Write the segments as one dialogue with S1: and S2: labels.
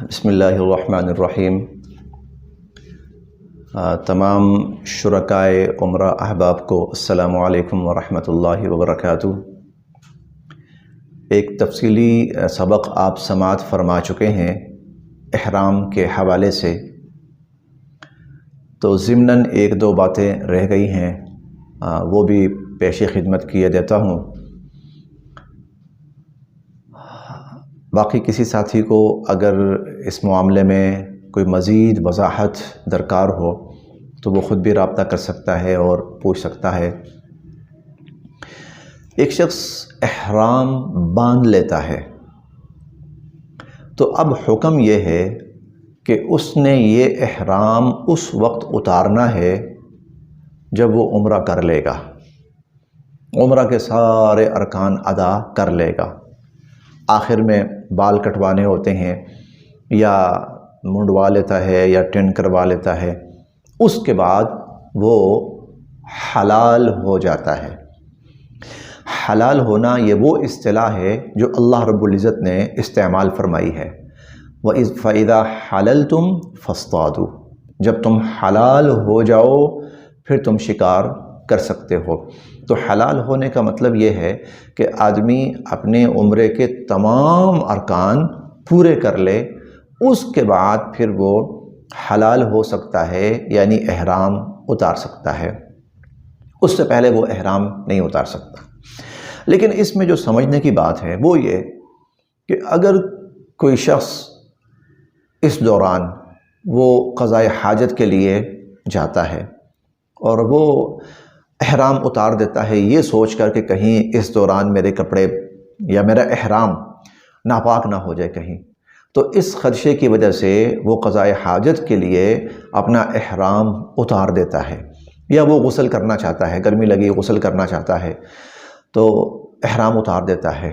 S1: بسم اللہ الرحمن الرحیم۔ تمام شرکائے عمرہ احباب کو السلام علیکم ورحمۃ اللہ وبرکاتہ۔ ایک تفصیلی سبق آپ سماعت فرما چکے ہیں احرام کے حوالے سے، تو ضمناً ایک دو باتیں رہ گئی ہیں، وہ بھی پیش خدمت کیے دیتا ہوں۔ باقی کسی ساتھی کو اگر اس معاملے میں کوئی مزید وضاحت درکار ہو تو وہ خود بھی رابطہ کر سکتا ہے اور پوچھ سکتا ہے۔ ایک شخص احرام باندھ لیتا ہے تو اب حکم یہ ہے کہ اس نے یہ احرام اس وقت اتارنا ہے جب وہ عمرہ کر لے گا، عمرہ کے سارے ارکان ادا کر لے گا، آخر میں بال کٹوانے ہوتے ہیں یا منڈوا لیتا ہے یا ٹین کروا لیتا ہے، اس کے بعد وہ حلال ہو جاتا ہے۔ حلال ہونا یہ وہ اصطلاح ہے جو اللہ رب العزت نے استعمال فرمائی ہے، فَإِذَا حَلَلْتُمْ فَاصْطَادُوا، جب تم حلال ہو جاؤ پھر تم شکار کر سکتے ہو۔ تو حلال ہونے کا مطلب یہ ہے کہ آدمی اپنے عمرے کے تمام ارکان پورے کر لے، اس کے بعد پھر وہ حلال ہو سکتا ہے، یعنی احرام اتار سکتا ہے، اس سے پہلے وہ احرام نہیں اتار سکتا۔ لیکن اس میں جو سمجھنے کی بات ہے وہ یہ کہ اگر کوئی شخص اس دوران وہ قضاء حاجت کے لیے جاتا ہے اور وہ احرام اتار دیتا ہے یہ سوچ کر کہ کہیں اس دوران میرے کپڑے یا میرا احرام ناپاک نہ ہو جائے کہیں، تو اس خدشے کی وجہ سے وہ قضاء حاجت کے لیے اپنا احرام اتار دیتا ہے، یا وہ غسل کرنا چاہتا ہے، گرمی لگی غسل کرنا چاہتا ہے تو احرام اتار دیتا ہے۔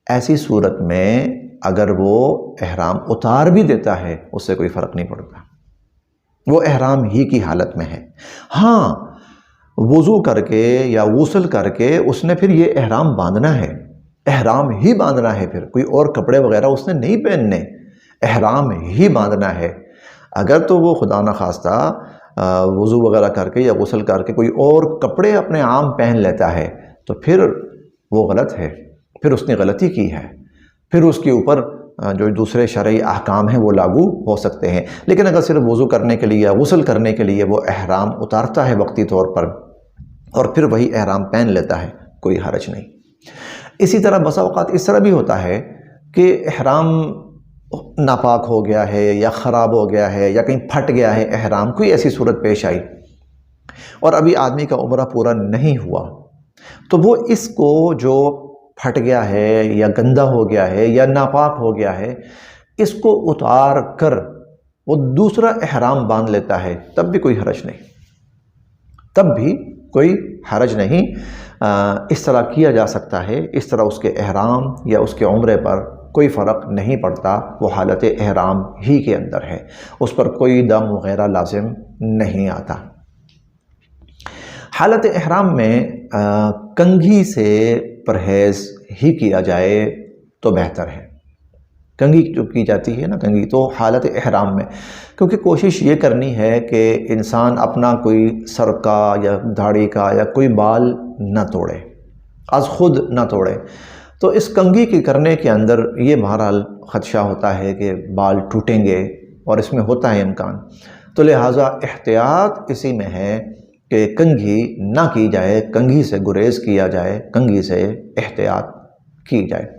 S1: ایسی صورت میں اگر وہ احرام اتار بھی دیتا ہے اس سے کوئی فرق نہیں پڑتا، وہ احرام ہی کی حالت میں ہے۔ ہاں، وضو کر کے یا غسل کر کے اس نے پھر یہ احرام باندھنا ہے، احرام ہی باندھنا ہے، پھر کوئی اور کپڑے وغیرہ اس نے نہیں پہننے، احرام ہی باندھنا ہے۔ اگر تو وہ خدا نخواستہ وضو وغیرہ کر کے یا غسل کر کے کوئی اور کپڑے اپنے عام پہن لیتا ہے تو پھر وہ غلط ہے، پھر اس نے غلطی کی ہے، پھر اس کے اوپر جو دوسرے شرعی احکام ہیں وہ لاگو ہو سکتے ہیں۔ لیکن اگر صرف وضو کرنے کے لیے یا غسل کرنے کے لیے وہ احرام اتارتا ہے وقتی طور پر اور پھر وہی احرام پہن لیتا ہے، کوئی حرج نہیں۔ اسی طرح بسا اوقات اس طرح بھی ہوتا ہے کہ احرام ناپاک ہو گیا ہے یا خراب ہو گیا ہے یا کہیں پھٹ گیا ہے احرام، کوئی ایسی صورت پیش آئی اور ابھی آدمی کا عمرہ پورا نہیں ہوا، تو وہ اس کو جو پھٹ گیا ہے یا گندا ہو گیا ہے یا ناپاک ہو گیا ہے اس کو اتار کر وہ دوسرا احرام باندھ لیتا ہے، تب بھی کوئی حرج نہیں، تب بھی کوئی حرج نہیں۔ اس طرح کیا جا سکتا ہے، اس طرح اس کے احرام یا اس کے عمرے پر کوئی فرق نہیں پڑتا، وہ حالت احرام ہی کے اندر ہے، اس پر کوئی دم وغیرہ لازم نہیں آتا۔ حالت احرام میں کنگھی سے پرہیز ہی کیا جائے تو بہتر ہے۔ کنگھی جو کی جاتی ہے نا، کنگھی تو حالت احرام میں، کیونکہ کوشش یہ کرنی ہے کہ انسان اپنا کوئی سر کا یا داڑھی کا یا کوئی بال نہ توڑے، از خود نہ توڑے، تو اس کنگھی کی کرنے کے اندر یہ بہرحال خدشہ ہوتا ہے کہ بال ٹوٹیں گے اور اس میں ہوتا ہے امکان، تو لہٰذا احتیاط اسی میں ہے کہ کنگھی نہ کی جائے، کنگھی سے گریز کیا جائے، کنگھی سے احتیاط کی جائے۔